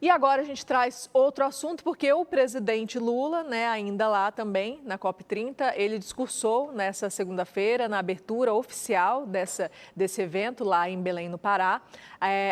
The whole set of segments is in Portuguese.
E agora a gente traz outro assunto, porque o presidente Lula, ainda lá também, na COP30, ele discursou nessa segunda-feira, na abertura oficial desse evento lá em Belém, no Pará.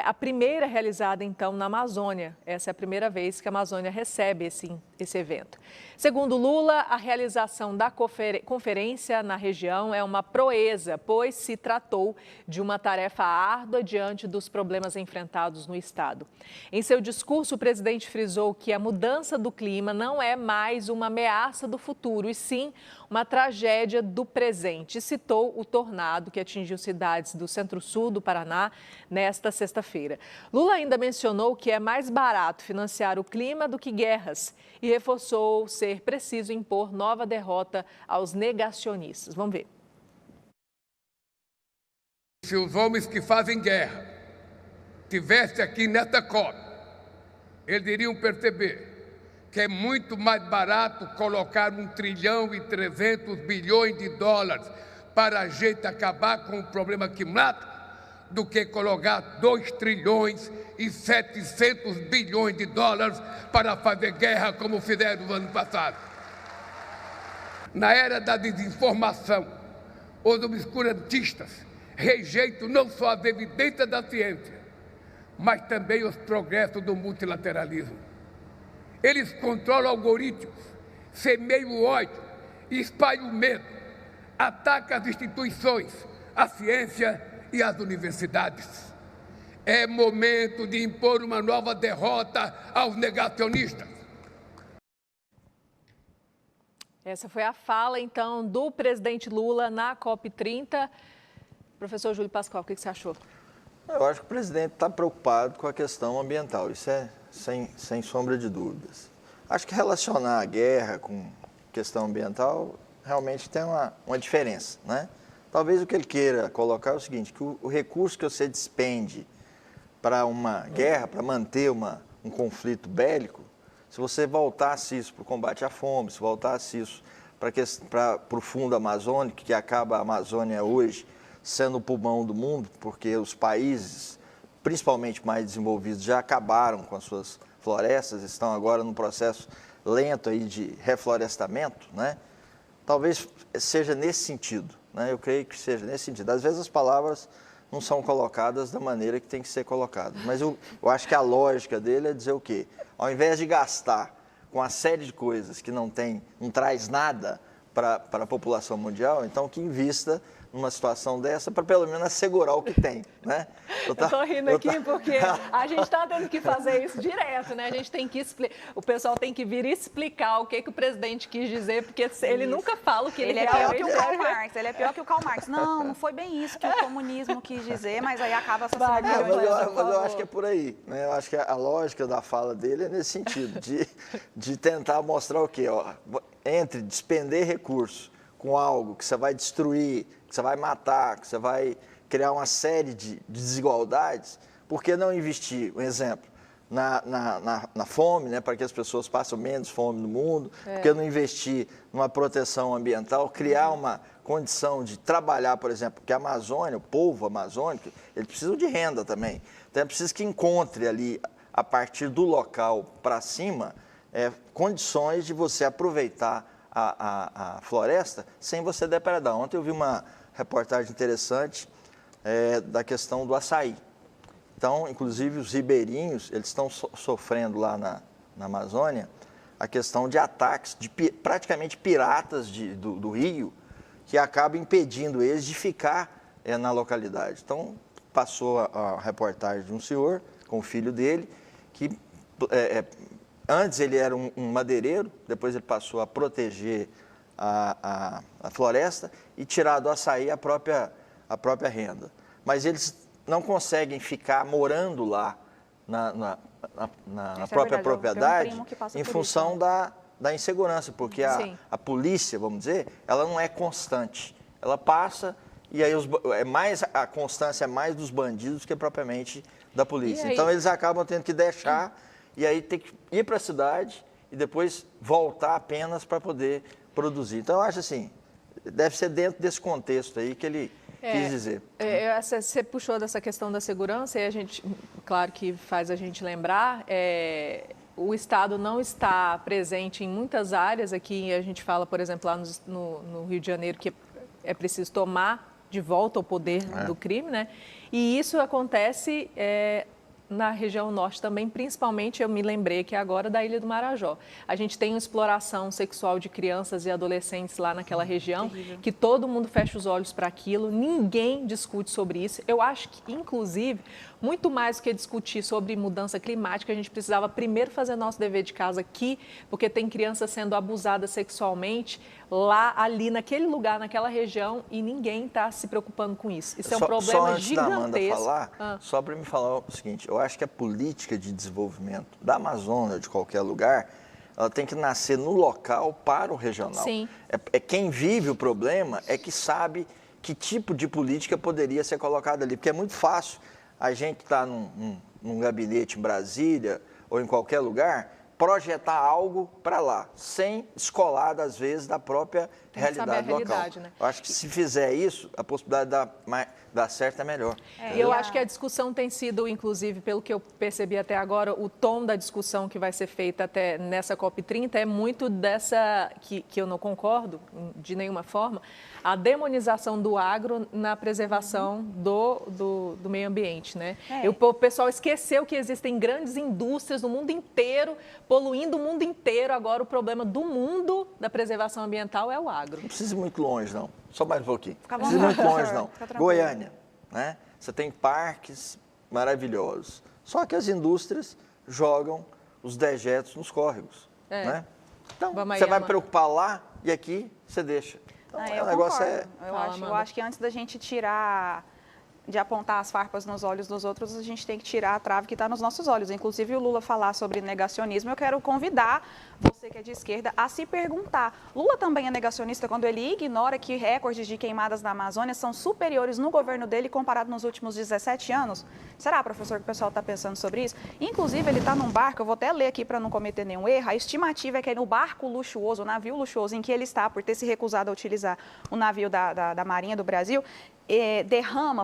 A primeira realizada, então, na Amazônia. Essa é a primeira vez que a Amazônia recebe esse evento. Segundo Lula, a realização da conferência na região é uma proeza, pois se tratou de uma tarefa árdua diante dos problemas enfrentados no estado. Em seu discurso, o presidente frisou que a mudança do clima não é mais uma ameaça do futuro, e sim uma tragédia do presente. Citou o tornado que atingiu cidades do centro-sul do Paraná nesta sexta-feira. Lula ainda mencionou que é mais barato financiar o clima do que guerras e reforçou ser preciso impor nova derrota aos negacionistas. Vamos ver. Se os homens que fazem guerra estivessem aqui nesta COP, eles iriam perceber que é muito mais barato colocar 1,3 trilhão para a gente acabar com o problema climático do que colocar 2,7 trilhões para fazer guerra como fizeram no ano passado. Na era da desinformação, os obscurantistas rejeitam não só as evidências da ciência, mas também os progressos do multilateralismo. Eles controlam algoritmos, semeiam o ódio, espalham o medo, atacam as instituições, a ciência e as universidades. É momento de impor uma nova derrota aos negacionistas. Essa foi a fala, então, do presidente Lula na COP30. Professor Júlio Pascoal, o que você achou? Eu acho que o presidente está preocupado com a questão ambiental, isso é sem sombra de dúvidas. Acho que relacionar a guerra com questão ambiental realmente tem uma diferença, né? Talvez o que ele queira colocar é o seguinte, que o recurso que você despende para uma guerra, para manter um conflito bélico, se você voltasse isso para o combate à fome, se voltasse isso para o fundo amazônico, que acaba a Amazônia hoje sendo o pulmão do mundo, porque os países, principalmente mais desenvolvidos, já acabaram com as suas florestas, estão agora num processo lento aí de reflorestamento, né? Talvez seja nesse sentido, né? Eu creio que seja nesse sentido. Às vezes as palavras não são colocadas da maneira que tem que ser colocadas, mas eu acho que a lógica dele é dizer o quê? Ao invés de gastar com uma série de coisas que não traz nada para a população mundial, então que invista numa situação dessa para pelo menos assegurar o que tem, né? Eu estou rindo aqui porque a gente está tendo que fazer isso direto, né? A gente tem que explicar, o pessoal tem que vir explicar o que o presidente quis dizer, porque ele nunca fala o que ele é pior que o Karl Marx, ele é pior que o Karl Marx. Não foi bem isso que o comunismo quis dizer, mas aí acaba assassinando mas eu acho que é por aí, né? Eu acho que a lógica da fala dele é nesse sentido, de tentar mostrar o quê? Entre despender recursos com algo que você vai destruir, que você vai matar, que você vai criar uma série de desigualdades, por que não investir, um exemplo, na fome, né, para que as pessoas passem menos fome no mundo, por que não investir numa proteção ambiental, criar uma condição de trabalhar, por exemplo, porque a Amazônia, o povo amazônico, ele precisa de renda também, então é preciso que encontre ali, a partir do local para cima, condições de você aproveitar a floresta sem você depredar. Ontem eu vi uma reportagem interessante da questão do açaí. Então, inclusive, os ribeirinhos, eles estão sofrendo lá na Amazônia a questão de ataques de praticamente piratas do rio, que acabam impedindo eles de ficar na localidade. Então, passou a reportagem de um senhor com o filho dele, que antes ele era um madeireiro, depois ele passou a proteger a floresta e tirar do açaí a própria renda. Mas eles não conseguem ficar morando lá na própria propriedade em função da insegurança, porque a polícia, vamos dizer, ela não é constante. Ela passa e aí a constância é mais dos bandidos que propriamente da polícia. Então eles acabam tendo que deixar e aí ter que ir para a cidade e depois voltar apenas para poder produzir. Então eu acho assim, deve ser dentro desse contexto aí que quis dizer. Você puxou dessa questão da segurança e a gente, claro que faz a gente lembrar, o Estado não está presente em muitas áreas. Aqui a gente fala, por exemplo, lá no Rio de Janeiro, que é preciso tomar de volta o poder do crime, né? E isso acontece na região norte também, principalmente, eu me lembrei que agora da Ilha do Marajó. A gente tem uma exploração sexual de crianças e adolescentes lá naquela região, que todo mundo fecha os olhos para aquilo, ninguém discute sobre isso. Eu acho que, inclusive, muito mais do que discutir sobre mudança climática, a gente precisava primeiro fazer nosso dever de casa aqui, porque tem crianças sendo abusadas sexualmente lá, ali, naquele lugar, naquela região, e ninguém está se preocupando com isso. Isso é um problema gigantesco. Só antes da Amanda falar, só para me falar o seguinte, eu acho que a política de desenvolvimento da Amazônia, de qualquer lugar, ela tem que nascer no local para o regional. Sim. Quem vive o problema é que sabe que tipo de política poderia ser colocada ali, porque é muito fácil a gente estar num gabinete em Brasília ou em qualquer lugar, projetar algo para lá, sem descolar, às vezes, da própria realidade local. Né? Eu acho que se fizer isso, a possibilidade de dar certo é melhor. E eu acho que a discussão tem sido, inclusive, pelo que eu percebi até agora, o tom da discussão que vai ser feita até nessa COP30 é muito dessa, que eu não concordo de nenhuma forma, a demonização do agro na preservação do meio ambiente, né? O pessoal esqueceu que existem grandes indústrias no mundo inteiro, poluindo o mundo inteiro. Agora, o problema do mundo da preservação ambiental é o agro. Não precisa ir muito longe, não. Só mais um pouquinho. Não precisa ir muito longe, não. Goiânia, né? Você tem parques maravilhosos. Só que as indústrias jogam os dejetos nos córregos, né? Então, você vai preocupar lá e aqui você deixa. Então, eu o negócio concordo. Eu acho que antes da gente de apontar as farpas nos olhos dos outros, a gente tem que tirar a trave que está nos nossos olhos. Inclusive, o Lula falar sobre negacionismo, eu quero convidar você que é de esquerda a se perguntar. Lula também é negacionista quando ele ignora que recordes de queimadas na Amazônia são superiores no governo dele comparado nos últimos 17 anos? Será, professor, que o pessoal está pensando sobre isso? Inclusive, ele está num barco, eu vou até ler aqui para não cometer nenhum erro, a estimativa é que no barco luxuoso, o navio luxuoso em que ele está, por ter se recusado a utilizar o navio da Marinha do Brasil,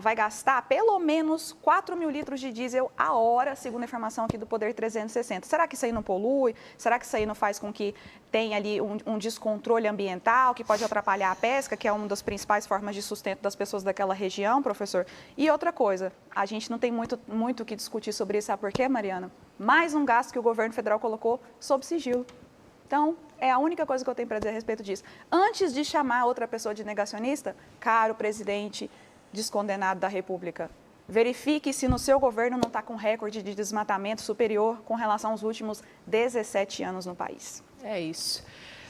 vai gastar pelo menos 4 mil litros de diesel a hora, segundo a informação aqui do Poder 360. Será que isso aí não polui? Será que isso aí não faz com que tenha ali um descontrole ambiental, que pode atrapalhar a pesca, que é uma das principais formas de sustento das pessoas daquela região, professor? E outra coisa, a gente não tem muito o que discutir sobre isso, sabe por quê, Mariana? Mais um gasto que o governo federal colocou sob sigilo. Então, é a única coisa que eu tenho para dizer a respeito disso. Antes de chamar outra pessoa de negacionista, caro presidente descondenado da República, verifique se no seu governo não está com recorde de desmatamento superior com relação aos últimos 17 anos no país. É isso.